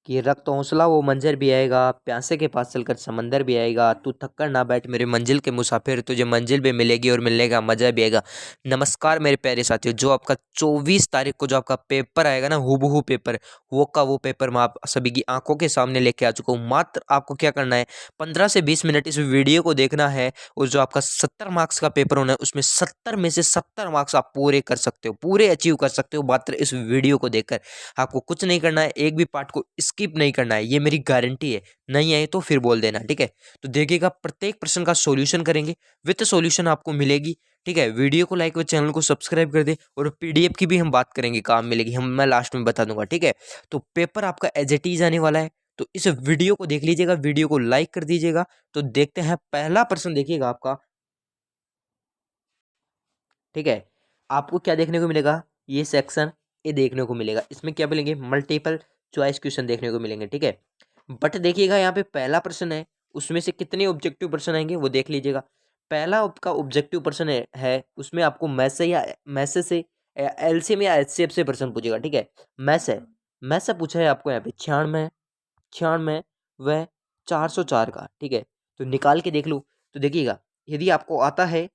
कि रख तो हौसला वो मंजर भी आएगा, प्यासे के पास चलकर समंदर भी आएगा, तू थक कर ना बैठ मेरे मंजिल के मुसाफिर, तुझे मंजिल भी मिलेगी और मिलने का मजा भी आएगा। नमस्कार मेरे प्यारे साथियों, जो आपका 24 तारीख को जो आपका पेपर आएगा ना, हूबहू पेपर, वो का वो पेपर मैं आप सभी की आंखों के सामने लेके आ चुका हूँ। मात्र आपको क्या करना है, 15 से 20 मिनट इस वीडियो को देखना है, और जो आपका 70 मार्क्स का पेपर होना है उसमें 70 में से 70 मार्क्स आप पूरे कर सकते हो, पूरे अचीव कर सकते हो मात्र इस वीडियो को देखकर। आपको कुछ नहीं करना है, एक भी पार्ट को स्किप नहीं करना है, ये मेरी गारंटी है। नहीं आए तो फिर बोल देना, ठीक है। तो देखिएगा, प्रत्येक प्रश्न का सॉल्यूशन करेंगे, विद सॉल्यूशन आपको मिलेगी, ठीक है। वीडियो को लाइक और चैनल को सब्सक्राइब कर दे, और पीडीएफ की भी हम बात करेंगे, काम मिलेगी, मैं लास्ट में बता दूंगा, ठीक है। तो पेपर आपका एज इट इज आने वाला है, तो इस वीडियो को देख लीजिएगा, वीडियो को लाइक कर दीजिएगा। तो देखते हैं पहला प्रश्न, देखिएगा आपका, ठीक है। आपको क्या देखने को मिलेगा, ये सेक्शन ए देखने को मिलेगा, इसमें क्या मिलेंगे, मल्टीपल चॉइस क्वेश्चन देखने को मिलेंगे, ठीक है। बट देखिएगा यहाँ पे पहला प्रश्न है, उसमें से कितने ऑब्जेक्टिव प्रश्न आएंगे वो देख लीजिएगा। पहला आपका ऑब्जेक्टिव प्रश्न है उसमें आपको मैथ से एलसीएम या एचसीएफ से प्रश्न पूछेगा, ठीक है। मैथ से पूछा है आपको यहाँ पे 96 व 404 का, ठीक है। तो निकाल के देख लो। तो देखिएगा, यदि आपको आता है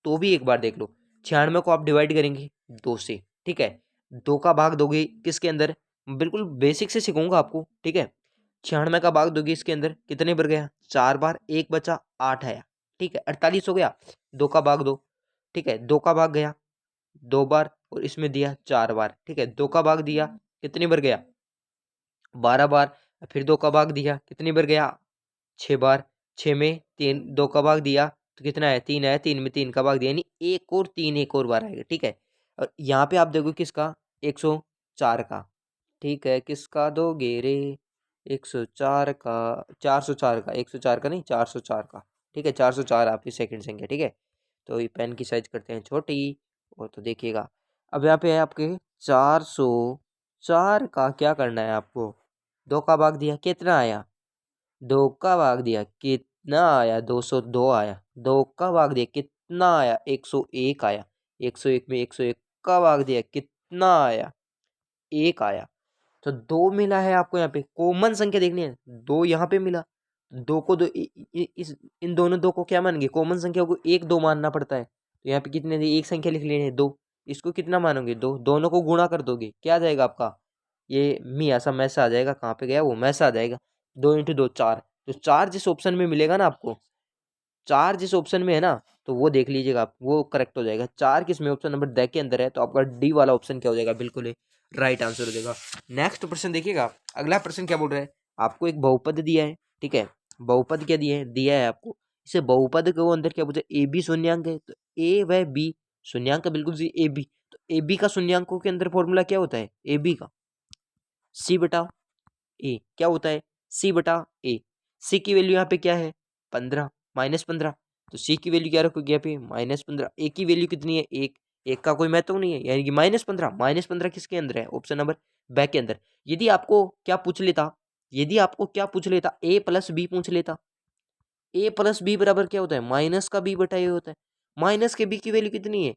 तो भी एक बार देख लो। 96 को आप डिवाइड करेंगे 2 से, ठीक है। 2 का भाग दोगे किसके अंदर, बिल्कुल बेसिक से सिखाऊंगा आपको, ठीक है। 96 का भाग दोगे इसके अंदर, कितने बार गया, 4 बार, 1 बचा, 8 आया, ठीक है। 48 हो गया। 2 का भाग दो, ठीक है। 2 का भाग गया 2 बार, और इसमें दिया 4 बार, ठीक है। 2 का भाग दिया, कितनी बार गया, 12 बार। फिर 2 का भाग दिया, कितनी बार गया, 6 बार। 6 में 3, 2 का भाग दिया तो कितना है, 3 आया। 3 में 3 का भाग दिया, यानी एक और 3 एक और बार आएगा, ठीक है। और यहाँ पे आप देखो किसका, 104 का, ठीक है। किसका दोगे रे, 104 का, 404 का, 104 का नहीं, 404 का, ठीक है। 404 आपकी सेकंड संख्या, ठीक है। तो ये पेन की साइज करते हैं छोटी, और तो देखिएगा, अब यहाँ पे है आपके 404 का क्या करना है आपको, 2 का भाग दिया, कितना आया, 2 का भाग दिया, कितना आया, 202 आया। 2 का भाग दिया, कितना आया, 101 आया। 101 में 101 का भाग दिया, कितना आया, 1 आया। तो 2 मिला है आपको, यहाँ पे कॉमन संख्या देखनी है, 2 यहाँ पे मिला। 2 को दो इस इन दोनों 2 को क्या मानेंगे, कॉमन संख्या को 1 2 मानना पड़ता है। तो यहाँ पे कितने थे, एक संख्या लिख लेनी है 2। इसको कितना मानोगे, 2, दोनों को गुणा कर दोगे, क्या आ जाएगा आपका, ये मी ऐसा मैस आ जाएगा, कहाँ पे गया वो, मैस आ जाएगा। 2 × 2 4। तो 4 जिस ऑप्शन में मिलेगा ना आपको, 4 जिस ऑप्शन में है ना, तो वो देख लीजिएगा आप, वो करेक्ट हो जाएगा। 4 किस में, ऑप्शन नंबर ड के अंदर है, तो आपका डी वाला ऑप्शन क्या हो जाएगा, बिल्कुल राइट आंसर हो जाएगा। नेक्स्ट प्रश्न देखिएगा, अगला प्रश्न क्या बोल रहा है, आपको एक बहुपद दिया है, ठीक है। बहुपद क्या दिया है आपको, इसे बहुपद के अंदर क्या पूछा, ए बी शून्यंक है, तो ए व बी शून्यंक, बिल्कुल जी ए बी। तो ए बी का शून्यंकों के अंदर फॉर्मूला क्या होता है, ए बी का सी बटा ए, क्या होता है, सी बटा ए। सी की वैल्यू यहाँ पे क्या है, 15, -15। तो सी की वैल्यू क्या रखोगे यहाँ पे, -15। ए की वैल्यू कितनी है, 1। 1 का कोई महत्व नहीं है, यानी कि -15। -15 किसके अंदर है, ऑप्शन नंबर बैक के अंदर। यदि आपको क्या पूछ लेता, ए प्लस बी पूछ लेता, ए प्लस बी बराबर क्या होता है, माइनस का बी बटा ए होता है। माइनस के बी की वैल्यू कितनी है,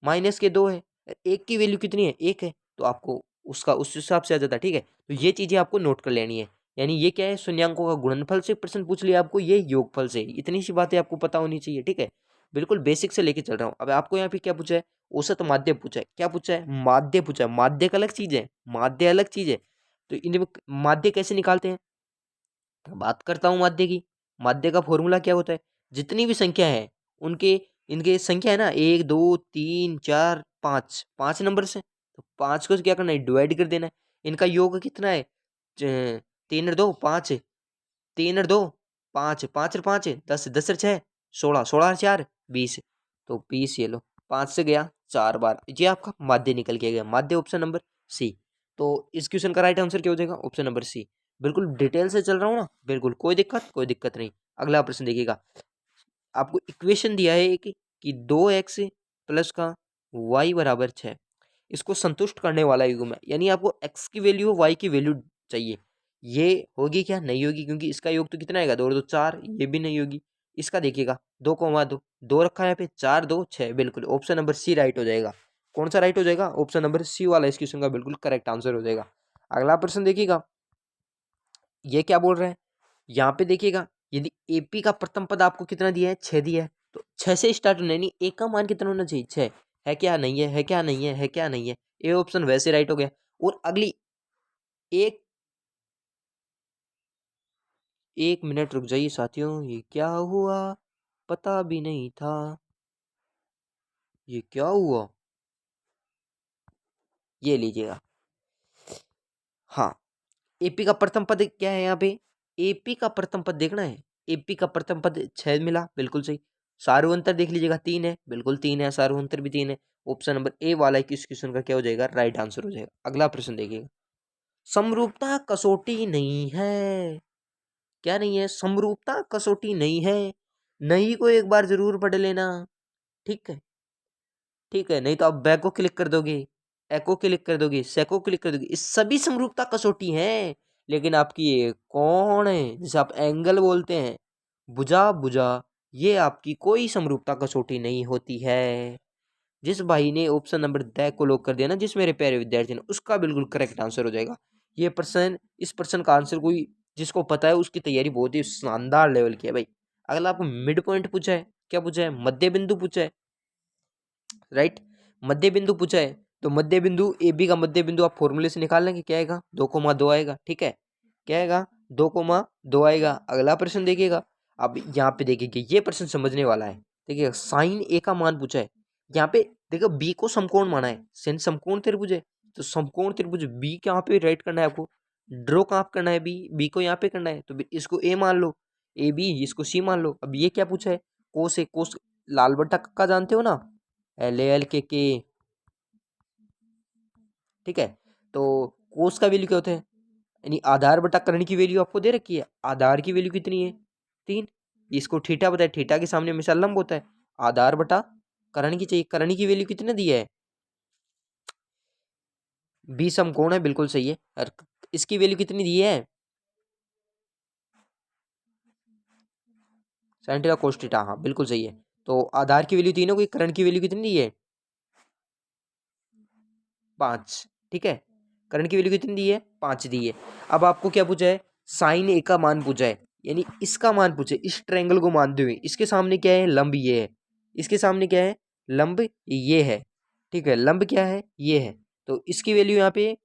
माइनस के 2 है। एक की वैल्यू कितनी है, 1 है। तो आपको उसका उस हिसाब से आ जाता है, ठीक है। तो ये चीजें आपको नोट कर लेनी है। यानी ये क्या है, शून्यंकों का गुणनफल से प्रश्न पूछ लिया आपको, ये योगफल से, इतनी सी बातें आपको पता होनी चाहिए, ठीक है। बिल्कुल बेसिक से लेके चल रहा हूँ। अब आपको यहाँ पे क्या पूछा है, औसत माध्य पूछा है, क्या पूछा है, माध्य पूछा है। माध्य का अलग चीज है, माध्य अलग चीज है। तो इनमें माध्य कैसे निकालते हैं, तो बात करता हूँ माध्य की। माध्य का फॉर्मूला क्या होता है, जितनी भी संख्या है उनके, इनके संख्या है ना, 1 2 3 4 5, 5 नंबर से, तो 5 को क्या करना है, डिवाइड कर देना है। इनका योग कितना है, 3 और 2 5, 3 और 2 5, 5 और 5 10, 10 और 6 16, 16 और 4 20। तो 20, ये लो, 5 से गया 4 बार, ये आपका माध्य निकल के गया, माध्य ऑप्शन नंबर सी। तो इस क्वेश्चन का राइट आंसर क्या हो जाएगा, ऑप्शन नंबर सी। बिल्कुल डिटेल से चल रहा हूँ ना, बिल्कुल कोई दिक्कत नहीं। अगला प्रश्न देखिएगा, आपको इक्वेशन दिया है कि 2x प्लस का y बराबर 6, इसको संतुष्ट करने वाला युग्म है, यानी आपको x की वैल्यू y की वैल्यू चाहिए। ये होगी क्या, नहीं होगी, क्योंकि इसका योग तो कितना आएगा, 2 और 2 4, ये भी नहीं होगी। इसका देखिएगा, 2 को वहां दो रखा है यहाँ पे, 4 2 6, बिल्कुल ऑप्शन नंबर सी राइट हो जाएगा। कौन सा राइट हो जाएगा, ऑप्शन नंबर सी वाला इस क्वेश्चन का बिल्कुल करेक्ट आंसर हो जाएगा। अगला प्रश्न देखिएगा, ये क्या बोल रहे हैं, यहाँ पे देखिएगा यदि एपी का प्रथम पद आपको कितना दिया है, 6 दिया है, तो 6 से स्टार्ट होना है, नहीं ए का मान कितना होना चाहिए, 6 है क्या नहीं है, है क्या नहीं है, है क्या नहीं है, ए ऑप्शन वैसे राइट हो गया। और अगली एक एक मिनट रुक जाइए साथियों, ये क्या हुआ पता भी नहीं था, ये क्या हुआ, ये लीजिएगा। हाँ, एपी का प्रथम पद क्या है यहाँ पे, एपी का प्रथम पद देखना है, एपी का प्रथम पद 6 मिला, बिल्कुल सही। सार्वंतर देख लीजिएगा 3 है, बिल्कुल 3 है, सार्वंतर भी 3 है। ऑप्शन नंबर ए वाला इस क्वेश्चन का क्या हो जाएगा, राइट आंसर हो जाएगा। अगला प्रश्न देखिएगा, समरूपता कसौटी नहीं है, क्या नहीं है, समरूपता कसौटी नहीं है, नहीं को एक बार जरूर पढ़ लेना, ठीक है, ठीक है, नहीं तो आप बैक को क्लिक कर दोगे, एको क्लिक कर दोगे, सेको क्लिक कर दोगे, ये सभी समरूपता कसौटी हैं। लेकिन आपकी ये कौन है, जिसे आप एंगल बोलते हैं, भुजा भुजा, ये आपकी कोई समरूपता कसौटी नहीं होती है। जिस भाई ने ऑप्शन नंबर द को लॉक कर दिया ना, जिस मेरे प्यारे विद्यार्थी ने, उसका बिल्कुल करेक्ट आंसर हो जाएगा ये प्रश्न। इस प्रश्न का आंसर कोई जिसको पता है उसकी तैयारी बहुत ही शानदार लेवल की है भाई। अगला आपको मिड पॉइंट पूछा है, क्या पूछा है, मध्य बिंदु पूछा है, राइट, मध्य बिंदु पूछा है। तो मध्य बिंदु ए बी का मध्य बिंदु आप फॉर्मूले से निकाल लेंगे, क्या आएगा, 2,2 आएगा, ठीक है, क्या आएगा, 2,2 आएगा। अगला प्रश्न देखिएगा, अब यहाँ पे देखिए ये प्रश्न समझने वाला है। देखिए साइन ए का मान पूछा है, यहाँ पे देखो बी को समकोण माना है, सेन समकोण त्रिभुज है, तो समकोण त्रिभुज बी कहाँ पे राइट करना है आपको, ड्रॉ कहाँ करना है, बी बी को यहाँ पे करना है, तो इसको ए मान लो, ए बी, इसको सी मान लो। अब ये क्या पूछा है, कोस, ए कोस, लाल बट्टा का जानते हो ना, एल ए एल के, ठीक है। तो कोस का वैल्यू क्या होता है, यानी आधार बटा कर्ण की वैल्यू आपको दे रखी है, आधार की वैल्यू कितनी है, 3, इसको थीटा बताए, थीटा के सामने हमेशा लंब होता है, आधार बटा कर्ण की चाहिए, कर्ण की वैल्यू कितने दी है, बी समकोण है, बिल्कुल सही है। और इसकी वैल्यू कितनी दी है, साइन थीटा कोस थीटा, हाँ बिल्कुल सही है। तो आधार की वैल्यू 3 हो गई, कर्ण की वैल्यू कितनी दी है, 5, ठीक है, कर्ण की वैल्यू कितनी दी है, 5 दी है। अब आपको क्या पूछा है, साइन ए का मान पूछा है, यानी इसका मान पूछे, इस ट्रायंगल को मानते हुए, इसके सामने क्या है, लंब ये है, इसके सामने क्या है, लंब ये है, ठीक है, लंब क्या है, ये है, तो इसकी वैल्यू यहाँ पे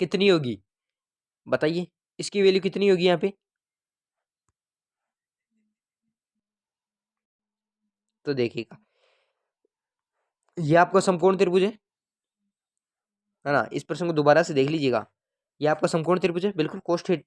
कितनी होगी, बताइए, इसकी वैल्यू कितनी होगी यहाँ पे, तो देखिएगा ये आपका समकोण त्रिभुज है ना, इस प्रश्न को दोबारा से देख लीजिएगा, ये आपका समकोण त्रिभुज है, बिल्कुल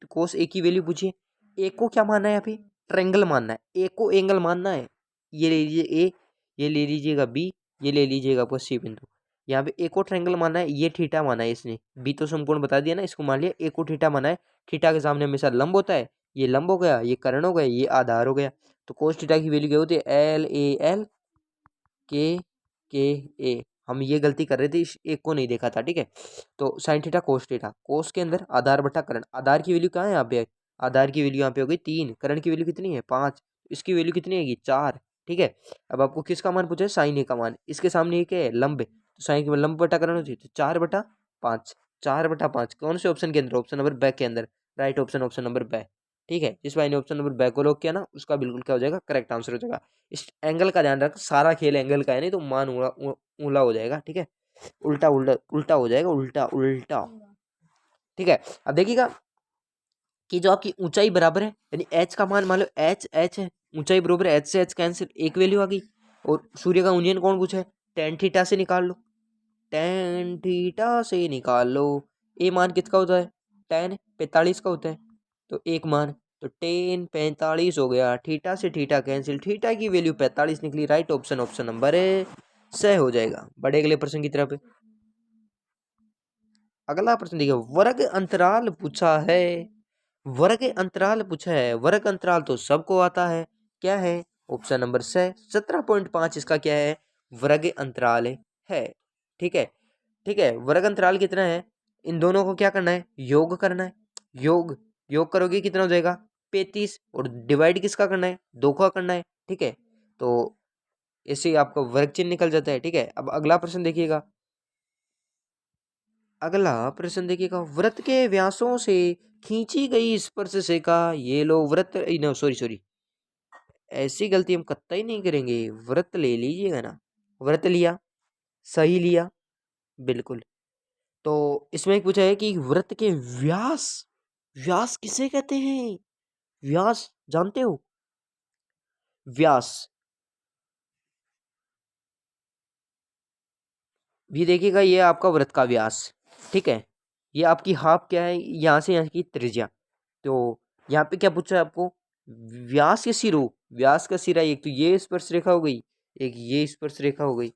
कोस ए की वैल्यू पूछिए, ए को क्या मानना है, यहाँ पे ट्रायंगल मानना है, ए को एंगल मानना है, ये ले लीजिए ए, ये ले लीजिएगा बी, ये ले लीजिएगा आपका सी बिंदु, यहाँ पे ए को ट्रायंगल मानना है, ये थीटा माना है इसने, बी तो समकोण बता दिया ना, इसको मान लिया, ए को थीटा माना है, थीटा के सामने हमेशा लंब होता है, ये लंब हो गया, ये कर्ण हो गया, ये आधार हो गया, तो कोस थीटा की वैल्यू क्या होती है, एल ए एल के के ए, हम ये गलती कर रहे थे, इस एक को नहीं देखा था, ठीक है। तो साइन थीटा कोस थीटा, कोस के अंदर आधार बटा कर्ण, आधार की वैल्यू कहाँ है यहाँ पे, आधार की वैल्यू यहाँ पे हो गई 3, कर्ण की वैल्यू कितनी है 5, इसकी वैल्यू कितनी आएगी 4, ठीक है। अब आपको किसका मान पूछा है, साइन ए का मान, इसके सामने ये क्या है, लंब है, तो साइन के लंब बटा कर्ण होती है, तो 4/5, 4/5 कौन से ऑप्शन के अंदर, ऑप्शन नंबर ब के अंदर, राइट ऑप्शन, ऑप्शन नंबर ब, ठीक है। जिस भाई ने ऑप्शन नंबर ब को लॉक किया ना, उसका बिल्कुल क्या हो जाएगा, करेक्ट आंसर हो जाएगा। इस एंगल का ध्यान रख, सारा खेल एंगल का है, नहीं तो मान उला हो जाएगा, ठीक है, उल्टा उल्टा उल्टा हो जाएगा, उल्टा उल्टा, ठीक है। अब देखिएगा कि जो आपकी ऊंचाई बराबर है, यानी एच का मान मान लो एच एच है, ऊंचाई बराबर है, एच से एच कैंसिल, एक वैल्यू आ गई, और सूर्य का यूनियन कौन पूछा है, टेन थीटा से निकाल लो, टेन थीटा से निकाल लो, ए मान किसका होता है, टेन 45 का होता है, तो एक मान, तो टेन 45 हो गया, थीटा से थीटा कैंसिल, थीटा की वैल्यू 45 निकली, राइट ऑप्शन, ऑप्शन नंबर है सही हो जाएगा। बड़े अगले प्रश्न की तरफ, अगला प्रश्न देखिए, वर्ग अंतराल पूछा है, वर्ग अंतराल पूछा है, वर्ग अंतराल तो सबको आता है, क्या है, ऑप्शन नंबर से 17.5 इसका क्या है, वर्ग अंतराल है, ठीक है, ठीक है। वर्ग अंतराल कितना है, इन दोनों को क्या करना है, योग करना है, योग, योग करोगे कितना हो जाएगा 35, और डिवाइड किसका करना है, 2 का करना है, ठीक है। तो इससे आपका वर्ग चिन्ह निकल जाता है, ठीक है। अब अगला प्रश्न देखिएगा, अगला प्रश्न देखिएगा, वृत्त के व्यासों से खींची गई स्पर्श रेखा, ये लो वृत्त, नो सॉरी सॉरी, ऐसी गलती हम कतई नहीं करेंगे, वृत्त ले लीजिएगा ना, वृत्त लिया, सही लिया, बिल्कुल। तो इसमें पूछा है कि वृत्त के व्यास, व्यास किसे कहते हैं, व्यास जानते हो, व्यास भी देखिएगा, ये आपका वृत्त का व्यास, ठीक है, ये आपकी हाफ क्या है, यहाँ से यहाँ की त्रिज्या। तो यहाँ पे क्या पूछा है आपको, व्यास के सिरों, व्यास का सिरा एक तो ये स्पर्श रेखा हो गई, एक ये स्पर्श रेखा हो गई,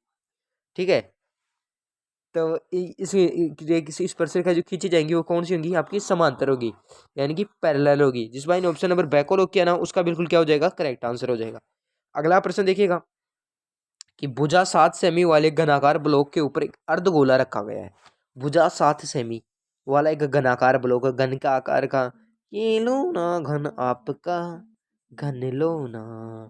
ठीक है। तो किसी स्पर्श रेखा जो खींची जाएंगी वो कौन सी होंगी, आपकी समांतर होगी, यानी कि पैरेलल होगी। जिस भाई ने ऑप्शन नंबर बैक और किया ना, उसका बिल्कुल क्या हो जाएगा, करेक्ट आंसर हो जाएगा। अगला प्रश्न देखिएगा कि भुजा 7 सेमी वाले घनाकार ब्लॉक के ऊपर एक अर्धगोला रखा गया है। भुजा 7 सेमी वाला एक घनाकार ब्लॉक, घन का आकार का, ये लो ना घन आपका, घन लो ना,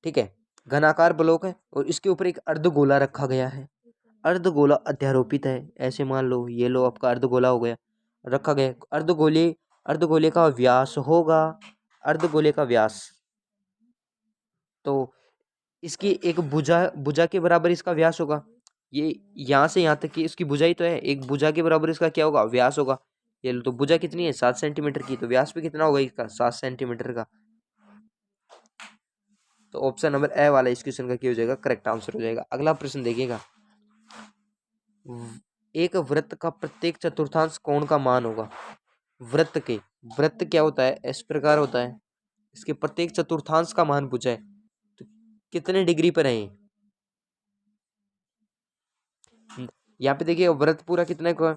ठीक है, घनाकार ब्लॉक है और इसके ऊपर एक अर्धगोला रखा गया है। अर्धगोला अध्यारोपित है, ऐसे मान लो, ये लो आपका अर्धगोला हो गया, रखा गया अर्धगोले, अर्धगोले का व्यास होगा, अर्धगोले का व्यास, तो इसकी एक भुजा, भुजा के बराबर इसका व्यास होगा, ये यहाँ से यहाँ तक की इसकी भुजाई तो है, एक भुजा के बराबर इसका क्या होगा, व्यास होगा। ये लो, तो भुजा कितनी है, 7 सेंटीमीटर की, तो व्यास भी कितना होगा इसका, 7 सेंटीमीटर का। तो ऑप्शन नंबर ए वाला इस क्वेश्चन का क्या हो जाएगा, करेक्ट आंसर हो जाएगा। अगला प्रश्न देखिएगा, एक वृत्त का प्रत्येक चतुर्थांश कोण का मान होगा, वृत्त के, वृत्त क्या होता है, इस प्रकार होता है, इसके प्रत्येक चतुर्थांश का मान पूछा है, तो कितने डिग्री पर है, यहाँ पे देखिए वृत्त पूरा कितना का,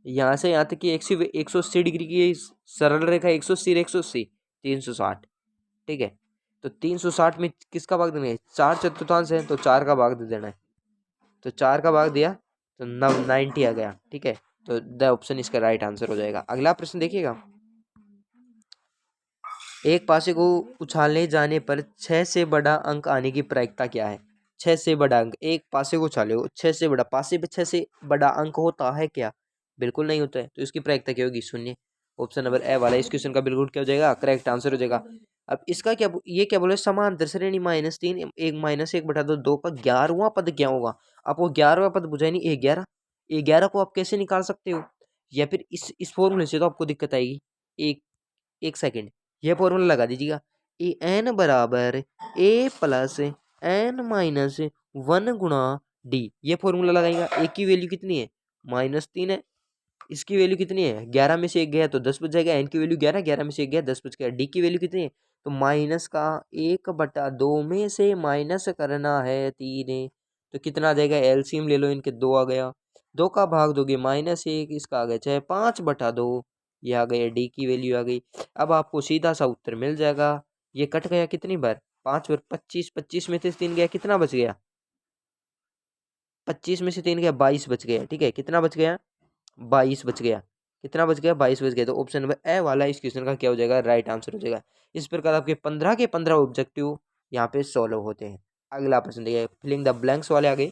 यहाँ से यहाँ तक की 180 डिग्री की सरल रेखा, 180 180 360, ठीक है। तो 360 में किसका भाग देना है, 4 चतुर्थांश है तो 4 का भाग दे देना है, तो 4 का भाग दिया तो 90 आ गया, ठीक है। तो द ऑप्शन इसका राइट आंसर हो जाएगा। अगला प्रश्न देखिएगा, एक पासे को उछालने जाने पर 6 से बड़ा अंक आने की प्रायिकता क्या है, 6 से बड़ा अंक, एक पासे को उछाले हो 6 से बड़ा, पासे पे 6 से बड़ा अंक होता है क्या, बिल्कुल नहीं होता है, तो इसकी प्रायिकता क्या होगी, शून्य। ऑप्शन नंबर ए वाला इस क्वेश्चन का बिल्कुल क्या हो जाएगा, करेक्ट आंसर हो जाएगा। अब इसका क्या, ये क्या बोले, समांतर श्रेणी -3, एक -1/2 का 11वां पद क्या होगा। आप वो 11वां पद बुझाए नहीं, 11, 11 को आप कैसे निकाल सकते हो, या फिर इस फॉर्मूले से तो आपको दिक्कत आएगी। एक एक सेकेंड, ये फॉर्मूला लगा दीजिएगा, ए एन बराबर ए प्लस एन माइनस 1 × डी, ये फॉर्मूला लगाएगा। ए की वैल्यू कितनी है, -3 है, इसकी वैल्यू कितनी है, 11 में से 1 गया तो 10 बच जाएगा, एन की वैल्यू 11, 11 में से 1 गया 10 बच गया, डी की वैल्यू कितनी है, तो माइनस का 1/2 में से माइनस करना है 3 है, तो कितना आ जाएगा, एलसीएम ले लो इनके, 2 आ गया, 2 का भाग दोगे -1, इसका आ गया 6, 5/2, ये आ गया, डी की वैल्यू आ गई। अब आपको सीधा सा उत्तर मिल जाएगा, ये कट गया कितनी बार, 5 बार, 25, 25 में से 3 गया, कितना बच गया, 25 में से 3 गया, 22 बच गया, ठीक है, कितना बच गया, 22 बच गया, कितना बच गया, 22 बच गया। तो ऑप्शन नंबर ए वाला इस क्वेश्चन का क्या हो जाएगा, राइट आंसर हो जाएगा। इस प्रकार आपके 15 के 15 ऑब्जेक्टिव यहाँ पे सॉल्व होते हैं। अगला प्रश्न देखिए, फिलिंग द ब्लैंक्स वाले आगे,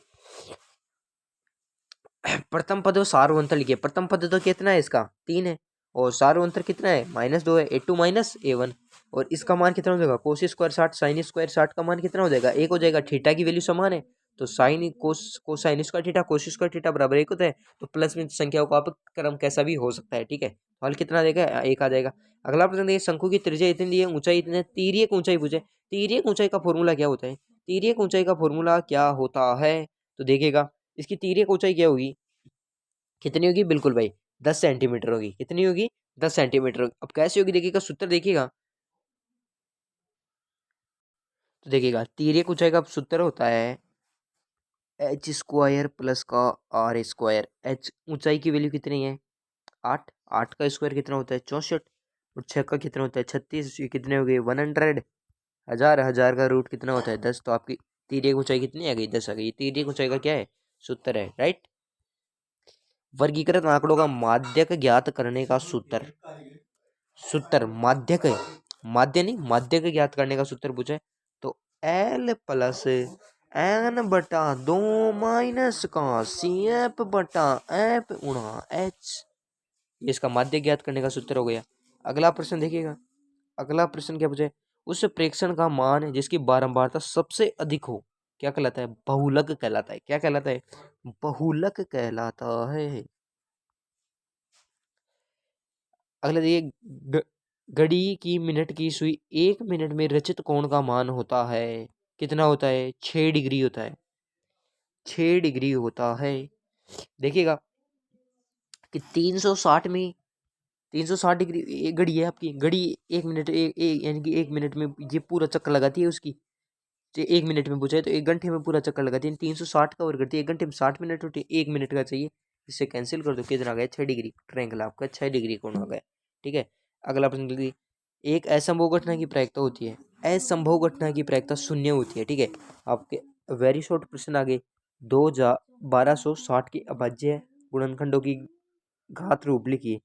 प्रथम पद और सार्वंतर लिखिए। प्रथम पद तो कितना है, इसका 3 है, और सार्वंतर कितना है, -2 है, A2 -A1, और इसका मान कितना हो जाएगा, कोस स्क्वायर 60 साइन स्क्वायर 60 का मान कितना हो जाएगा, 1 हो जाएगा। थीटा की वैल्यू समान है, तो sine cosine square theta cos square theta बराबर 1 होता है, तो प्लस में संख्याओं का आप क्रम कैसा भी हो सकता है, ठीक है। हल कितना देगा, 1 आ जाएगा। अगला प्रश्न देखिए, शंकु की त्रिज्या इतनी दी है, ऊंचाई इतनी है, तिर्यक ऊंचाई पूछे, तिर्यक ऊंचाई का फॉर्मूला क्या होता है, तिर्यक ऊंचाई का फॉर्मूला क्या होता है, तो देखिएगा इसकी तिर्यक ऊंचाई क्या होगी, कितनी होगी, बिल्कुल भाई 10 सेंटीमीटर होगी, कितनी होगी, 10 सेंटीमीटर होगी। अब कैसे होगी देखिएगा, सूत्र देखिएगा, तो देखिएगा तिर्यक ऊंचाई का सूत्र होता है h² प्लस का r²। h ऊंचाई की वैल्यू कितनी है, 8, 8 का स्क्वायर कितना होता है, 64, और 6 का कितना होता है, 36, ये कितने हो गए, 100, हजार, हजार का रूट कितना होता है, 10, तो आपकी तिर्यक ऊंचाई कितनी आ गई, 10 आ गई। तिर्यक ऊंचाई का क्या है, सूत्र है, राइट। वर्गीकृत आंकड़ों का माध्यक ज्ञात करने का सूत्र, सूत्र माध्यक है, माध्य नहीं, माध्यक ज्ञात करने का सूत्र पूछे, तो L प्लस एन बटा 2 माइनस का सी एफ बटा एफ गुणा एच। ये इसका माध्य ज्ञात करने का सूत्र हो गया। अगला प्रश्न देखिएगा। अगला प्रश्न क्या पूछे, उस प्रेक्षण का मान जिसकी बारंबारता सबसे अधिक हो क्या कहलाता है, बहुलक कहलाता है। क्या कहलाता है, बहुलक कहलाता है। अगला देखिए, घड़ी की मिनट की सुई 1 मिनट में रचित कोण का मान होता है, कितना होता है, 6 डिग्री होता है। 6 डिग्री होता है। देखिएगा कि 360 में 360 डिग्री एक घड़ी है आपकी, घड़ी 1 मिनट यानी कि 1 मिनट में ये पूरा चक्कर लगाती है उसकी। 1 मिनट में पूछा है तो 1 घंटे में पूरा चक्कर लगाती है। 360 कवर करती है, 1 घंटे में 60 मिनट होती है, 1 मिनट का चाहिए। इससे कैंसिल कर दो, कितना आ गया, 6 डिग्री। ट्रायंगल आपका 6 डिग्री कोण आ गया। ठीक है। अगला प्रश्न देखिए, एक असंभव घटना की प्रायिकता होती है, असंभव घटना की प्रायिकता 0 होती है। ठीक है। आपके वेरी शॉर्ट प्रश्न आगे, 1260 की अभाज्य गुणनखंडों की घात रूप लिखिए।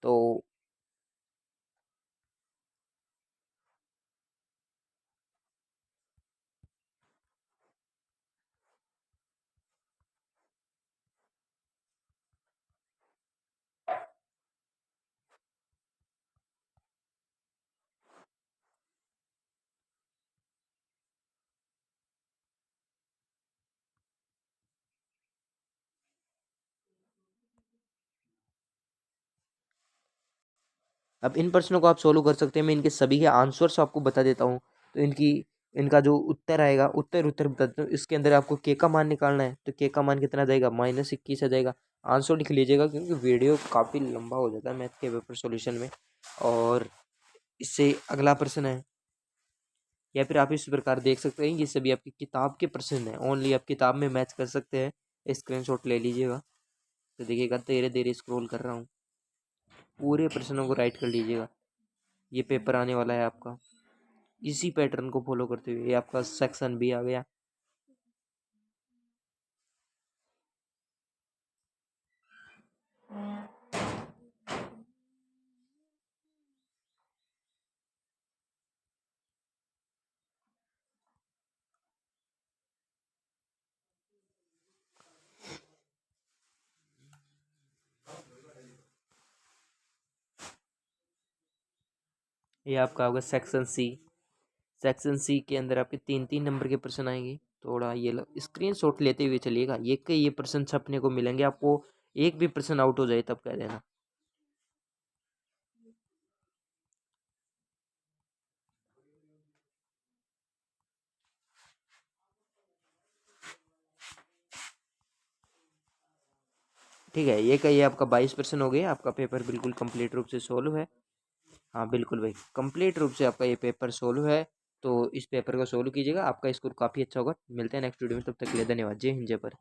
तो अब इन प्रश्नों को आप सोल्व कर सकते हैं। मैं इनके सभी के आंसर्स आपको बता देता हूँ। तो इनका जो उत्तर आएगा, उत्तर बता देता हूँ। इसके अंदर आपको के का मान निकालना है, तो के का मान कितना जाएगा, -21 आ जाएगा। आंसर लिख लीजिएगा क्योंकि वीडियो काफ़ी लंबा हो जाता है मैथ के पेपर सॉल्यूशन में। और इससे अगला प्रश्न है, या फिर आप इस प्रकार देख सकते हैं, ये सभी आपकी किताब के प्रश्न है। ओनली आप किताब में मैच कर सकते हैं। स्क्रीनशॉट ले लीजिएगा। तो देखिएगा, धीरे धीरे स्क्रॉल कर रहा हूँ, पूरे प्रश्नों को राइट कर लीजिएगा। ये पेपर आने वाला है आपका, इसी पैटर्न को फॉलो करते हुए। ये आपका सेक्शन भी आ गया। ये आपका होगा सेक्शन सी। सेक्शन सी के अंदर आपके 3-3 नंबर के प्रश्न आएंगे। थोड़ा ये स्क्रीन शॉट लेते हुए चलिएगा। ये प्रश्न छपने को मिलेंगे आपको। एक भी प्रश्न आउट हो जाए तब कह देना। ठीक है। ये आपका 22 प्रश्न हो गया। आपका पेपर बिल्कुल कंप्लीट रूप से सोल्व है। हाँ बिल्कुल भाई, कंप्लीट रूप से आपका ये पेपर सोल्व है। तो इस पेपर को सोल्व कीजिएगा, आपका स्कोर काफ़ी अच्छा होगा। मिलते हैं नेक्स्ट वीडियो में, तब तक के लिए धन्यवाद। जय हिंद, जय भारत।